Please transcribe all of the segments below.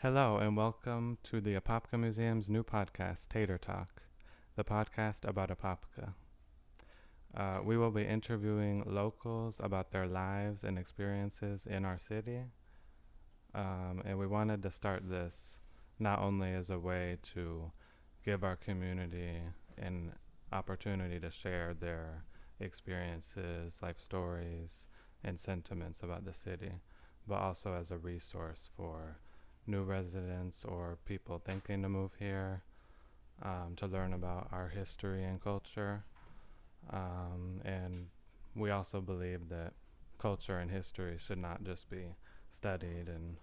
Hello, and welcome to the Apopka Museum's new podcast, Tater Talk, the podcast about Apopka. We will be interviewing locals about their lives and experiences in our city, and we wanted to start this not only as a way to give our community an opportunity to share their experiences, life stories, and sentiments about the city, but also as a resource for new residents or people thinking to move here, to learn about our history and culture. And we also believe that culture and history should not just be studied and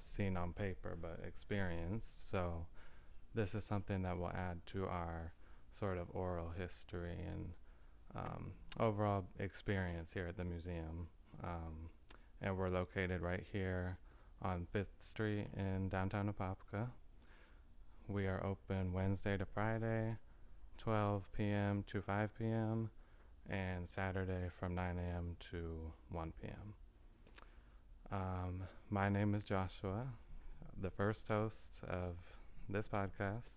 seen on paper, but experienced. So this is something that will add to our sort of oral history and overall experience here at the museum. And we're located right here on 5th Street in downtown Apopka. We are open Wednesday to Friday, 12 p.m. to 5 p.m., and Saturday from 9 a.m. to 1 p.m. My name is Joshua, the first host of this podcast.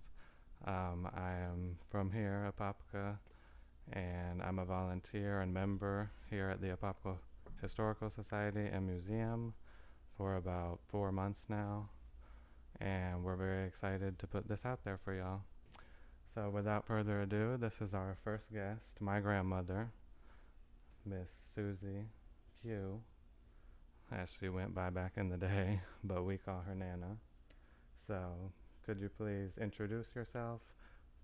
I am from here, Apopka, and I'm a volunteer and member here at the Apopka Historical Society and Museum for about 4 months now, and we're very excited to put this out there for y'all. So without further ado, this is our first guest, my grandmother, Miss Susie Q, as she went by back in the day, but we call her Nana. So could you please introduce yourself,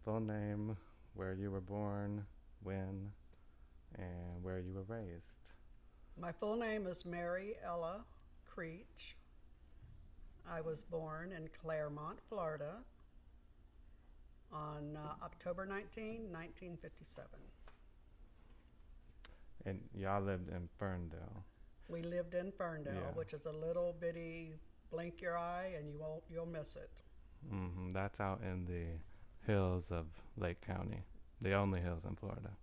full name, where you were born, when, and where you were raised? My full name is Mary Ella Creech. I was born in Claremont, Florida on October 1957. And y'all lived in Ferndale. We lived in Ferndale, Yeah. which is a little bitty blink your eye and you'll miss it. That's out in the hills of Lake County, the only hills in Florida.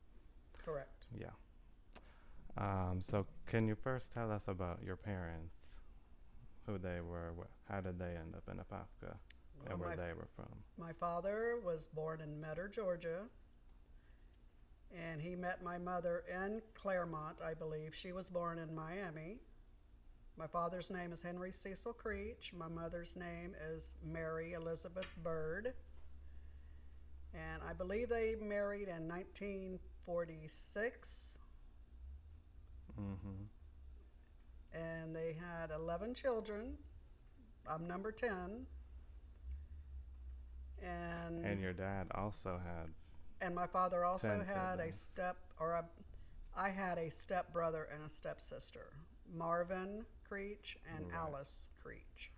Correct. Yeah. So can you first tell us about your parents, who they were, how did they end up in Apopka, and where they were from? My father was born in Metter, Georgia, and he met my mother in Claremont, I believe. She was born in Miami. My father's name is Henry Cecil Creech. My mother's name is Mary Elizabeth Bird. And I believe they married in 1946. And they had 11 children. I'm number 10. And your dad also had. And my father also 10 had siblings. I had a step brother and a stepsister, Marvin Creech and Right. Alice Creech.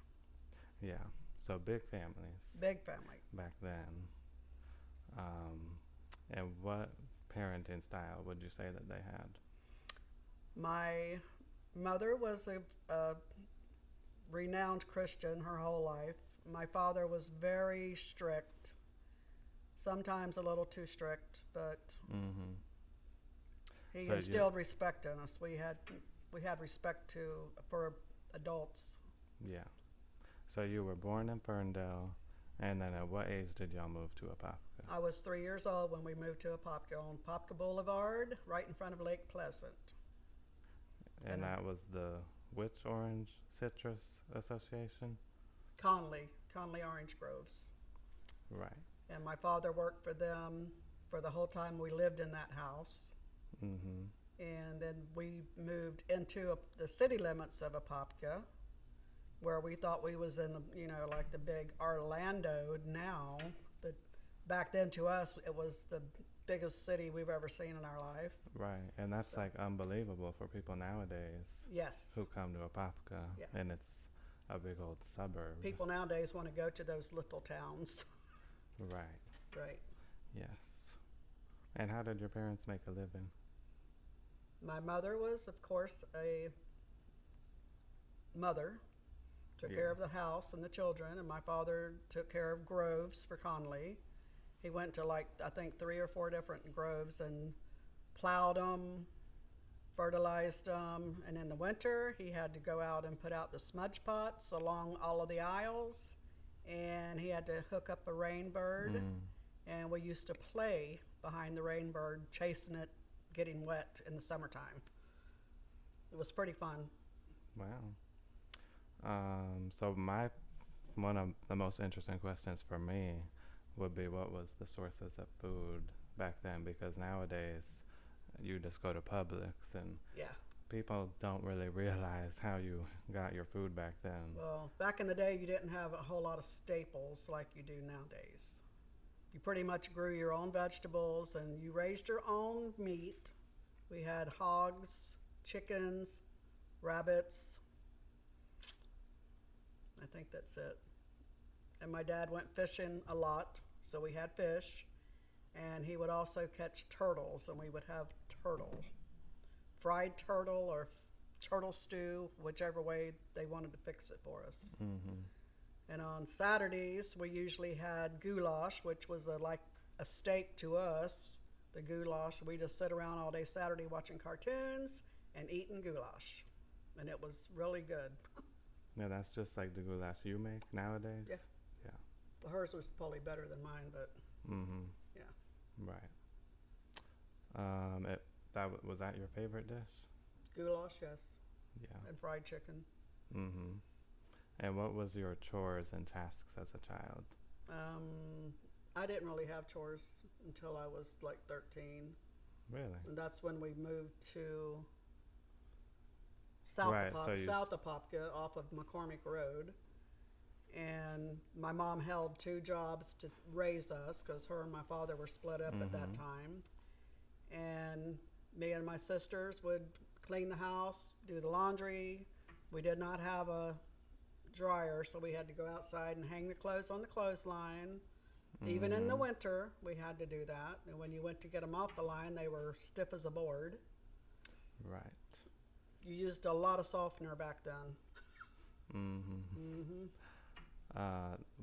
Yeah, so big families Big family. back then. And what parenting style would you say that they had? My mother was a renowned Christian her whole life. My father was very strict, sometimes a little too strict, but he So instilled respect in us. We had respect for adults. Yeah. So you were born in Ferndale, and then at what age did y'all move to Apopka? I was 3 years old when we moved to Apopka on Apopka Boulevard, right in front of Lake Pleasant. And that was the which Orange Citrus Association? Conley Orange Groves. Right. And my father worked for them for the whole time we lived in that house. And then we moved into the city limits of Apopka, where we thought we was in, like the big Orlando now. But back then to us, it was the biggest city we've ever seen in our life. Right. And that's like unbelievable for people nowadays Yes. who come to Apopka. Yeah. And it's a big old suburb. People nowadays want to go to those little towns. Right. Right. Yes. And how did your parents make a living? My mother was, of course, a mother, took care of the house and the children, and my father took care of groves for Conley. He went to I think 3 or 4 different groves and plowed them, fertilized them, and in the winter he had to go out and put out the smudge pots along all of the aisles, and he had to hook up a rain bird, and we used to play behind the rain bird, chasing it, getting wet in the summertime. It was pretty fun. Wow. So one of the most interesting questions for me would be, what was the sources of food back then? Because nowadays you just go to Publix, and people don't really realize how you got your food back then. Well, back in the day, you didn't have a whole lot of staples like you do nowadays. You pretty much grew your own vegetables and you raised your own meat. We had hogs, chickens, rabbits. I think that's it. And my dad went fishing a lot, so we had fish. And he would also catch turtles, and we would have turtle. Fried turtle or turtle stew, whichever way they wanted to fix it for us. And on Saturdays, we usually had goulash, which was like a steak to us. The goulash, we just sit around all day Saturday watching cartoons and eating goulash. And it was really good. Yeah, that's just like the goulash you make nowadays? Yeah. Yeah. Well, hers was probably better than mine, but yeah. Right. Was that your favorite dish? Goulash, yes. Yeah. And fried chicken. And what was your chores and tasks as a child? I didn't really have chores until I was like 13. Really? And that's when we moved to South Apopka off of McCormick Road. And my mom held 2 jobs to raise us because her and my father were split up at that time. And me and my sisters would clean the house, do the laundry. We did not have a dryer, so we had to go outside and hang the clothes on the clothesline. Even in the winter, we had to do that. And when you went to get them off the line, they were stiff as a board. Right. You used a lot of softener back then.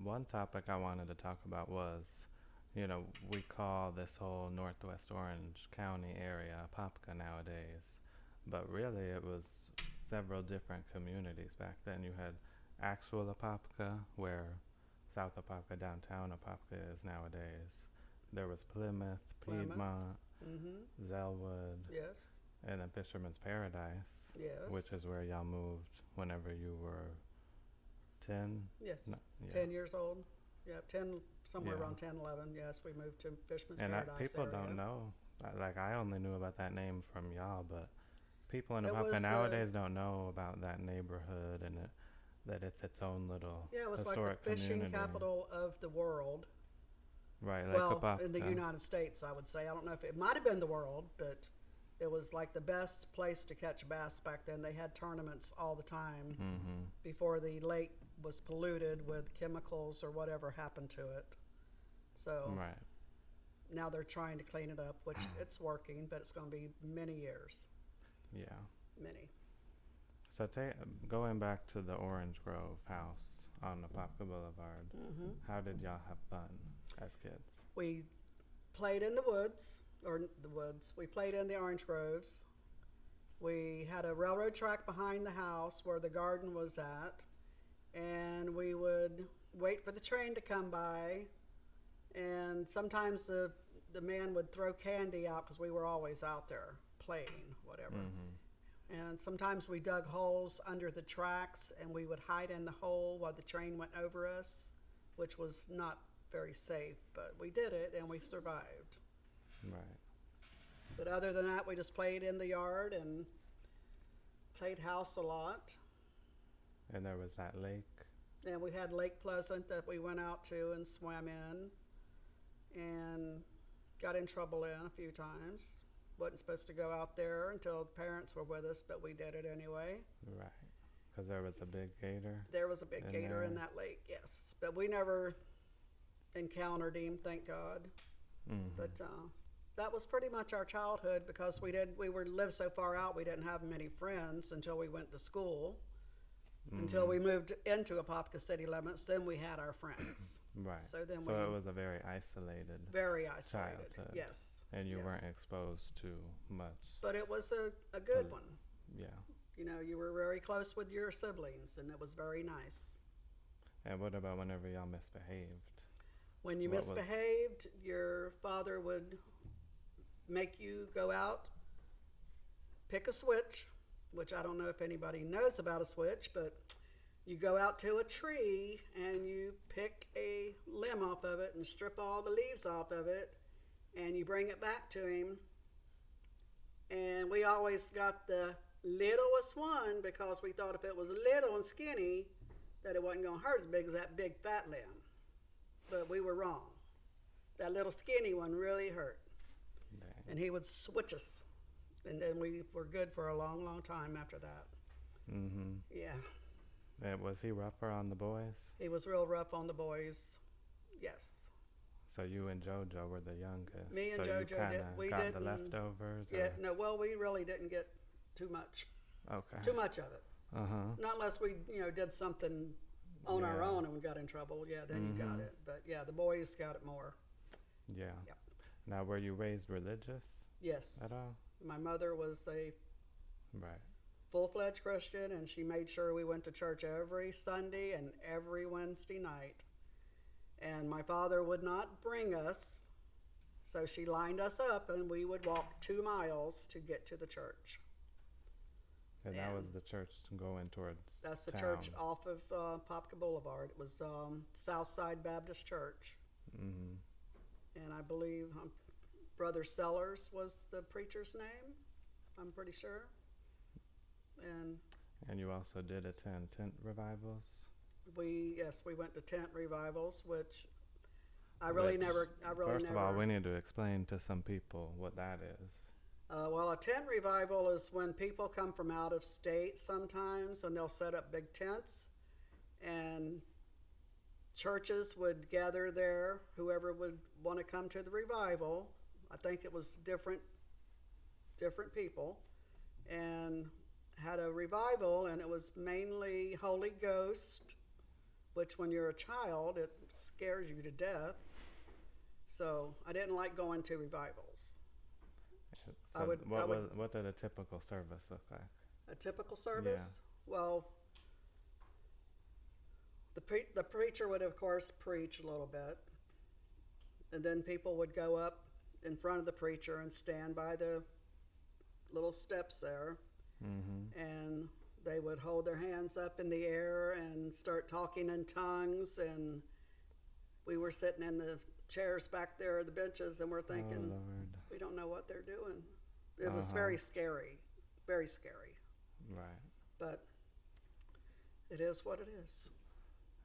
One topic I wanted to talk about was, we call this whole Northwest Orange County area Apopka nowadays, but really it was several different communities back then. You had actual Apopka, where South Apopka, downtown Apopka is nowadays. There was Plymouth, Piedmont, Zellwood, yes, and then Fisherman's Paradise, yes, which is where y'all moved whenever you were 10? Yes, 10 years old. Yeah, 10, somewhere around 10, 11. Yes, we moved to Fisherman's Paradise people area. don't know. Like, I only knew about that name from y'all, but people in Apopka nowadays don't know about that neighborhood and that it's its own little it was historic like the fishing community. capital of the world. Right, like Apopka. In the United States, I would say. I don't know if it might have been the world, but it was like the best place to catch bass back then. They had tournaments all the time before the lake was polluted with chemicals or whatever happened to it. So now they're trying to clean it up, which it's working, but it's going to be many years. Yeah. Many. So going back to the Orange Grove house on Apopka Boulevard, how did y'all have fun as kids? We played in the woods. We played in the orange groves. We had a railroad track behind the house where the garden was at, and we would wait for the train to come by, and sometimes the man would throw candy out because we were always out there playing, whatever. And sometimes we dug holes under the tracks, and we would hide in the hole while the train went over us, which was not very safe, but we did it, and we survived. Right. But other than that, we just played in the yard and played house a lot. And there was that lake. And we had Lake Pleasant that we went out to and swam in and got in trouble in a few times. Wasn't supposed to go out there until parents were with us, but we did it anyway. Right. Because there was a big gator. There was a big gator in that lake, yes. But we never encountered him, thank God. But that was pretty much our childhood because we lived so far out, we didn't have many friends until we went to school. until we moved into Apopka city limits. Then we had our friends. Right. So then it was a very isolated childhood. Yes. And you weren't exposed to much. But it was a good one. Yeah. You know, you were very close with your siblings, and it was very nice. And what about whenever y'all misbehaved? When you misbehaved, your father would make you go out, pick a switch, which I don't know if anybody knows about a switch, but you go out to a tree and you pick a limb off of it and strip all the leaves off of it, and you bring it back to him. And we always got the littlest one because we thought if it was little and skinny that it wasn't going to hurt as big as that big fat limb. But we were wrong. That little skinny one really hurt. Dang. And he would switch us. And then we were good for a long, long time after that. Mm-hmm. Yeah. And was he rougher on the boys? He was real rough on the boys. Yes. So you and JoJo were the youngest. Me and JoJo got the leftovers? Yeah, no, well, we really didn't get too much. Okay. Too much of it. Uh-huh. Not unless we, did something on our own and we got in trouble. Yeah, then you got it. But yeah, the boys got it more. Yeah. Yep. Now, were you raised religious? Yes. At all? My mother was a right. full-fledged Christian, and she made sure we went to church every Sunday and every Wednesday night. And my father would not bring us, so she lined us up, and we would walk 2 miles to get to the church. And that was the church going towards That's the town. church off of Apopka Boulevard. It was Southside Baptist Church. Mm-hmm. And I believe Brother Sellers was the preacher's name, I'm pretty sure. And you also did attend tent revivals? We went to tent revivals, which First of all, we need to explain to some people what that is. Well, a tent revival is when people come from out of state sometimes, and they'll set up big tents, and churches would gather there, whoever would want to come to the revival. I think it was different people, and had a revival, and it was mainly Holy Ghost, which when you're a child, it scares you to death. So I didn't like going to revivals. So what did a typical service look like? A typical service? Yeah. Well, the preacher would, of course, preach a little bit. And then people would go up in front of the preacher and stand by the little steps there. Mm-hmm. And they would hold their hands up in the air and start talking in tongues. And we were sitting in the chairs back there, the benches, and we're thinking, we don't know what they're doing. It was very scary, very scary. Right. But it is what it is.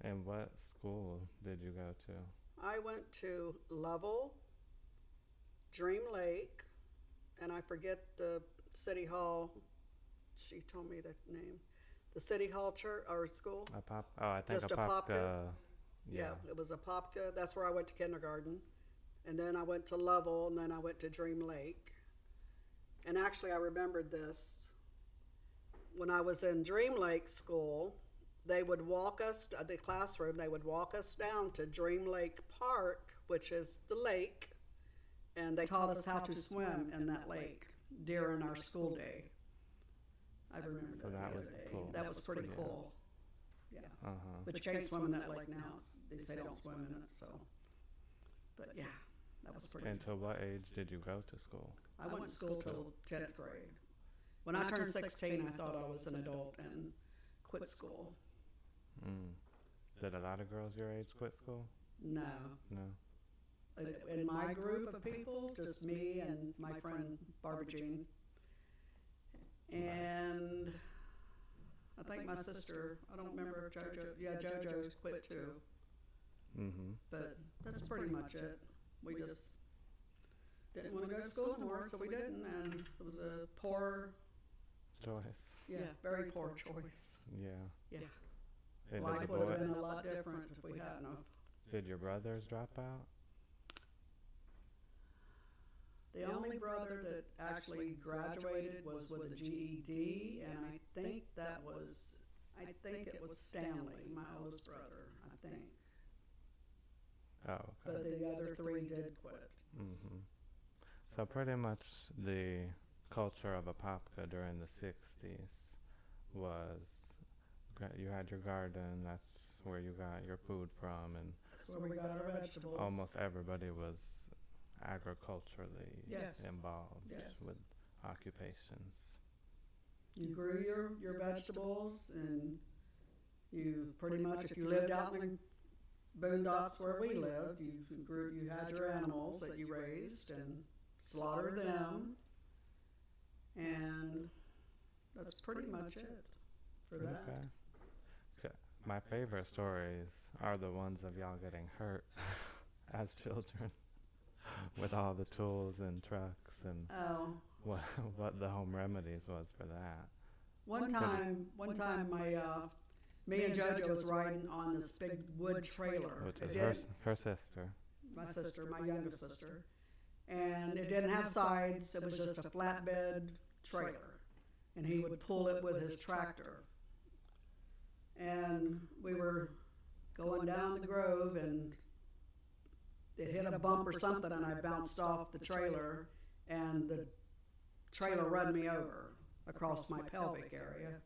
And what school did you go to? I went to Lovell, Dream Lake, and I forget the city hall. She told me the name. The city hall church or school. I think Just Apopka. Yeah, it was Apopka. That's where I went to kindergarten. And then I went to Lovell, and then I went to Dream Lake. And actually, I remembered this. When I was in Dream Lake school, they would walk us, the classroom, they would walk us down to Dream Lake Park, which is the lake, and they taught us how to swim in that lake during our school day. I remember so that was cool. That was pretty cool. Yeah. Uh-huh. But you can't swim in that lake now. They say don't swim in it, so. But yeah, that was pretty And to what age did you go to school? I went to school till 10th grade. When I turned 16, I thought I was an adult and quit school. Mm. Did a lot of girls your age quit school? No. No. In my group of people, just me and my friend Barbara Jean. And I think my sister, I don't remember if JoJo quit too. Mm-hmm. But that's pretty much it. We just didn't want to go to school anymore, so we didn't, and it was a poor choice. Yeah, very poor choice. Yeah. And life would have been a lot different if we hadn't have. Did your brothers drop out? The only brother that actually graduated was with a GED, and I think that was I think it was Stanley, my oldest brother, I think. Oh, okay. But the other three did quit. Mm-hmm. So pretty much the culture of Apopka during the 60s was, you had your garden, that's where you got your food from, and That's where we got our vegetables. almost everybody was agriculturally Yes. involved Yes. with occupations. You grew your vegetables, and you pretty much, if you lived out in the boondocks where we lived, you had your animals that you raised and slaughtered them, and that's pretty much it for that. Okay. My favorite stories are the ones of y'all getting hurt as children with all the tools and trucks and what the home remedies was for that. One time, me and JoJo was riding on this big wood trailer. Which is her sister. My youngest sister. And it didn't have sides, it was just a flatbed trailer. And he would pull it with his tractor. And we were going down the grove, and it hit a bump or something, and I bounced off the trailer, and the trailer run me over across my pelvic area.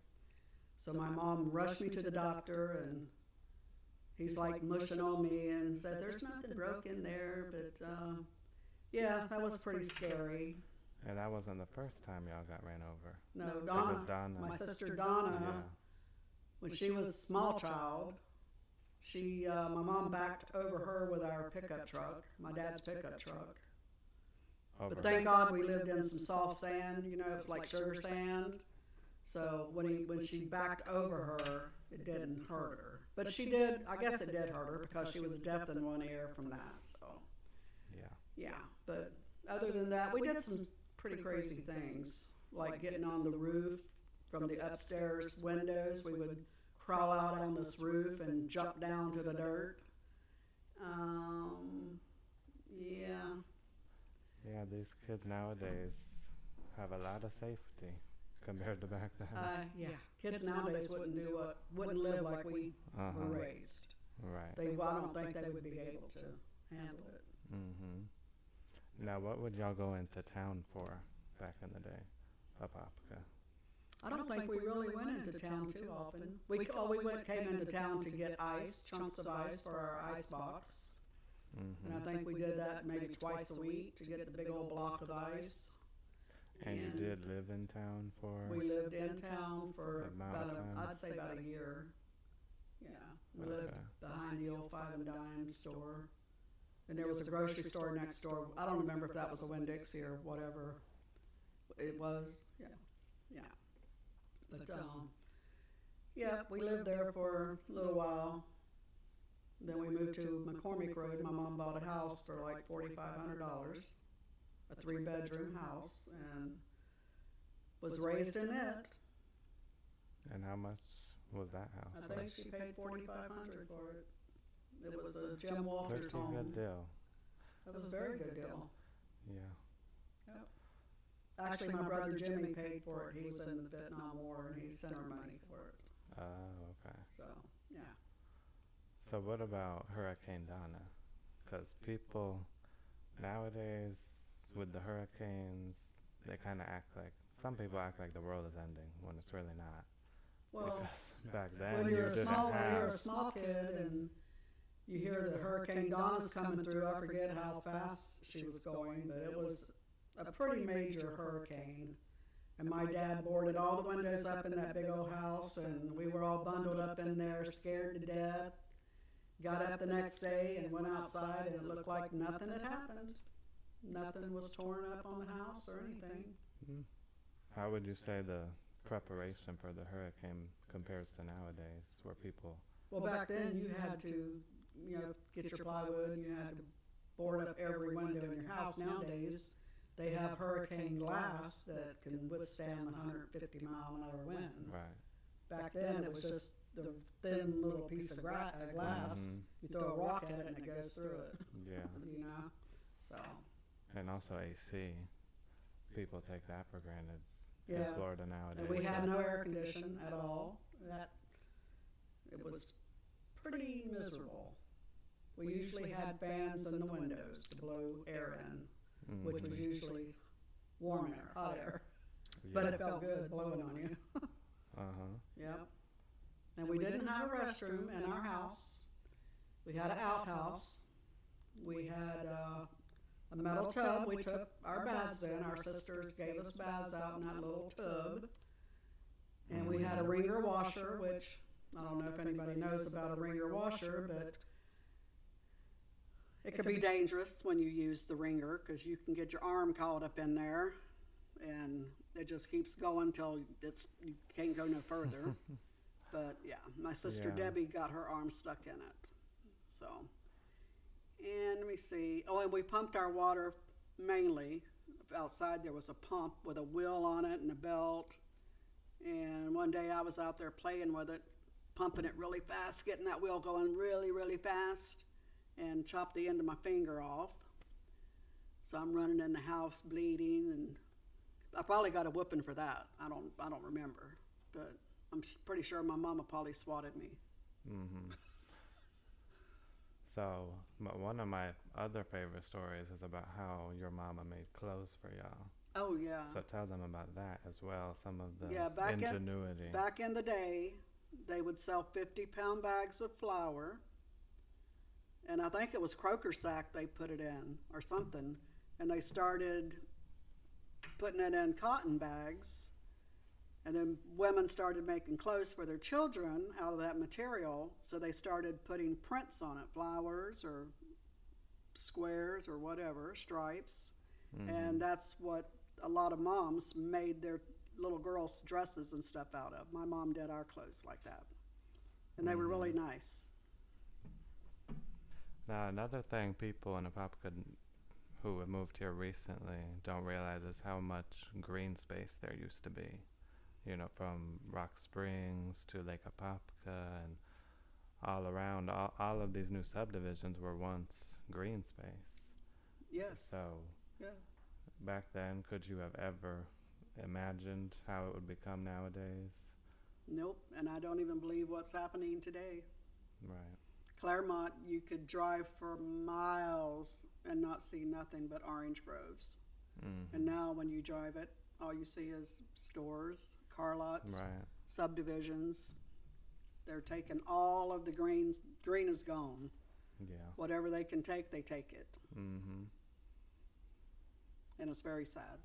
So my mom rushed me to the doctor, and he's like mushing on me and said, "There's nothing broken there," but yeah, that was pretty scary. And that wasn't the first time y'all got ran over. No, Donna. My sister Donna, when she was a small child, my mom backed over her with our pickup truck, my dad's pickup truck. But thank God we lived in some soft sand, it was like sugar sand. So when she backed over her, it didn't hurt her. But I guess it did hurt her because she was deaf in one ear from that, so. Yeah, but other than that, we did some pretty crazy things, like getting on the roof from the upstairs windows. We would crawl out on this roof and jump down to the dirt. Yeah, these kids nowadays have a lot of safety compared to back then. Kids nowadays wouldn't live like we were raised. Right. I don't think they would be able to handle it. Mm-hmm. Now, what would y'all go into town for back in the day, Apopka? I don't think we really went into town too often. We came into town to get ice, chunks of ice for our ice box. Mm-hmm. And I think we did that maybe twice a week to get the big old block of ice. And you did live in town for? We lived in town for I'd say about a year. Yeah, we lived behind the old 5 and Dime store. And there was a grocery store next door. I don't remember if that was a Winn-Dixie or whatever it was. Yeah. But we lived there for a little while. Then we moved to McCormick Road. My mom bought a house for like $4,500, a 3-bedroom house, and was raised in it. And how much was that house? I think she paid $4,500 for it. It was a Jim Walters home. Pretty good deal. That was a very good deal. Yeah. Yep. Actually, my brother Jimmy paid for it. He was in the Vietnam War, and he sent her money for it. Oh, okay. So, yeah. So what about Hurricane Donna? Because people nowadays, with the hurricanes, they kind of some people act like the world is ending when it's really not. Well, because back then when you're a small kid and you hear that Hurricane Donna's coming through, I forget how fast she was going, but it was a pretty major hurricane. And my dad boarded all the windows up in that big old house, and we were all bundled up in there, scared to death. Got up the next day and went outside, and it looked like nothing had happened. Nothing was torn up on the house or anything. Mm-hmm. How would you say the preparation for the hurricane compares to nowadays, where people... Well, back then you had to, get your plywood, and you had to board up every window in your house. Nowadays, they have hurricane glass that can withstand 150 mile an hour wind. Right. Back then, it was just the thin little piece of glass. Mm-hmm. You throw a rock at it and it goes through it. Yeah. So. And also AC. People take that for granted in Florida nowadays. And we had no air conditioning at all. It was pretty miserable. We usually had fans in the windows to blow air in, which was usually warm air, hot air. But it felt good blowing on you. Yep. And we didn't have a restroom in our house. We had an outhouse. We had a metal tub. We took our baths in. Our sisters gave us baths out in that little tub. And we had a wringer washer, which I don't know if anybody knows about a wringer washer, but it could be dangerous when you use the wringer because you can get your arm caught up in there, and it just keeps going until you can't go no further. But yeah, my sister Debbie got her arm stuck in it. So, and let me see. Oh, and we pumped our water mainly. Outside there was a pump with a wheel on it and a belt. And one day I was out there playing with it, pumping it really fast, getting that wheel going really, really fast, and chopped the end of my finger off. So I'm running in the house bleeding, and I probably got a whooping for that. I don't remember, but I'm pretty sure my mama probably swatted me. So one of my other favorite stories is about how your mama made clothes for y'all. Oh, yeah. So tell them about that as well, some of the ingenuity. Back in the day, they would sell 50-pound bags of flour, and I think it was Croker sack they put it in or something, and they started putting it in cotton bags, and then women started making clothes for their children out of that material, so they started putting prints on it, flowers or squares or whatever, stripes, and that's what a lot of moms made their little girls' dresses and stuff out of. My mom did our clothes like that, and they were really nice. Now, another thing people in Apopka who have moved here recently don't realize is how much green space there used to be. You know, from Rock Springs to Lake Apopka and all around, all of these new subdivisions were once green space. Yes. So, back then, could you have ever imagined how it would become nowadays? Nope, and I don't even believe what's happening today. Right. Claremont, you could drive for miles and not see nothing but orange groves. And now when you drive it, all you see is stores, car lots, subdivisions. They're taking all of the green. Green is gone. Yeah. Whatever they can take, they take it. And it's very sad.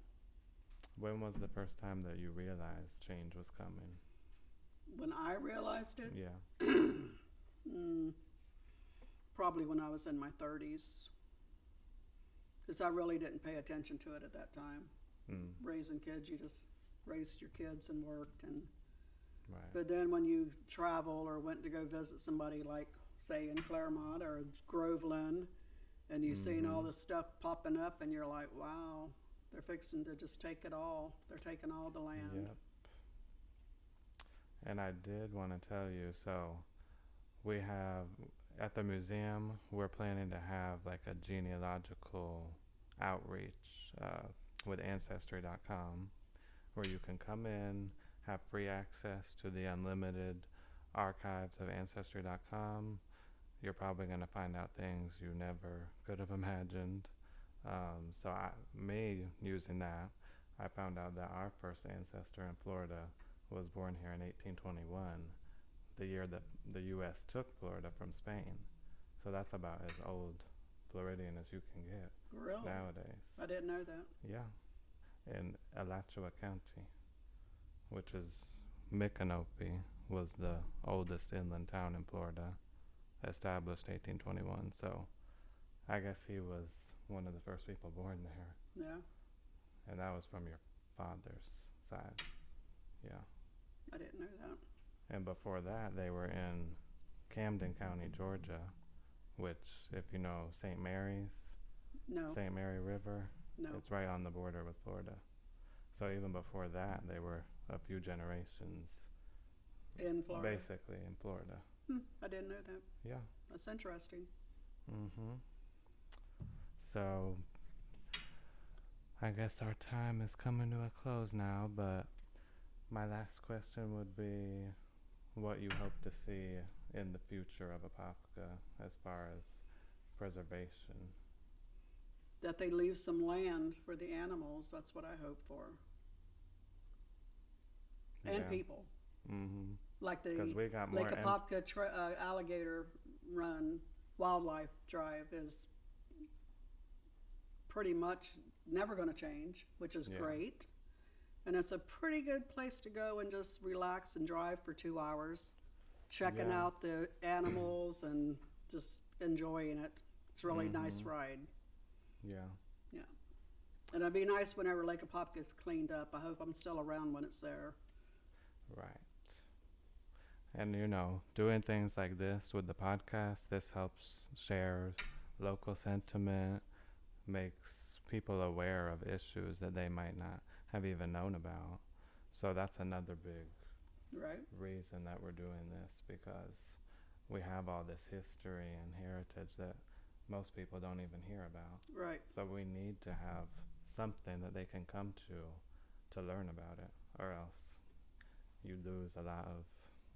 When was the first time that you realized change was coming? When I realized it? Yeah. Probably when I was in my 30s. Because I really didn't pay attention to it at that time. Raising kids, you just raised your kids and worked. But then when you travel or went to go visit somebody like, say, in Claremont or Groveland, and you've seen all this stuff popping up, and you're like, wow, they're fixing to just take it all. They're taking all the land. Yep. And I did want to tell you, so we have, at the museum, we're planning to have like a genealogical outreach with Ancestry.com, where you can come in, have free access to the unlimited archives of Ancestry.com. You're probably going to find out things you never could have imagined. So me using that, I found out that our first ancestor in Florida was born here in 1821, the year that the U.S. took Florida from Spain. So that's about as old Floridian as you can get nowadays. I didn't know that. Yeah, in Alachua County, which is Micanopy, was the oldest inland town in Florida, established 1821. So I guess he was one of the first people born there. Yeah. And that was from your father's side. Yeah. I didn't know that. And before that, they were in Camden County, Georgia, which, if you know St. Mary's, St. Mary River, it's right on the border with Florida. So even before that, they were a few generations in Florida. Basically in Florida. I didn't know that. Yeah. That's interesting. So I guess our time is coming to a close now, but my last question would be, what you hope to see in the future of Apopka as far as preservation. That they leave some land for the animals. That's what I hope for. And Yeah. people. Mm-hmm. Like the Because we got more Lake Apopka alligator run wildlife drive is pretty much never going to change, which is great. And it's a pretty good place to go and just relax and drive for 2 hours, checking out the animals and just enjoying it. It's a really nice ride. Yeah. Yeah. And it'd be nice whenever Lake Apopka is cleaned up. I hope I'm still around when it's there. Right. And, you know, doing things like this with the podcast, this helps share local sentiment, makes people aware of issues that they might not have even known about. So that's another big reason that we're doing this, because we have all this history and heritage that most people don't even hear about. Right. So we need to have something that they can come to learn about it, or else you lose a lot of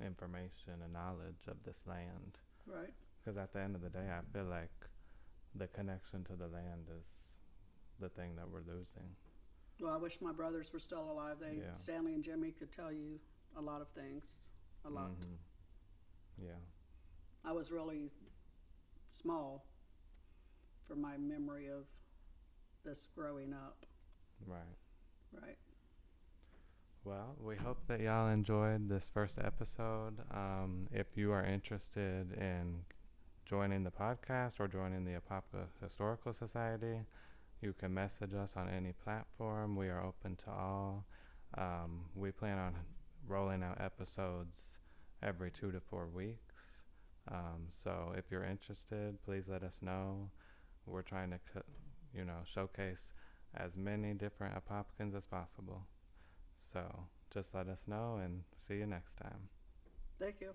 information and knowledge of this land. Right. Because at the end of the day, I feel like the connection to the land is the thing that we're losing. Well, I wish my brothers were still alive. Stanley and Jimmy could tell you a lot of things. A lot. Mm-hmm. Yeah. I was really small for my memory of this growing up. Right. Right. Well, we hope that y'all enjoyed this first episode. If you are interested in joining the podcast or joining the Apopka Historical Society, you can message us on any platform. We are open to all. We plan on rolling out episodes every 2 to 4 weeks. So if you're interested, please let us know. We're trying to, showcase as many different Apopkans as possible. So just let us know, and see you next time. Thank you.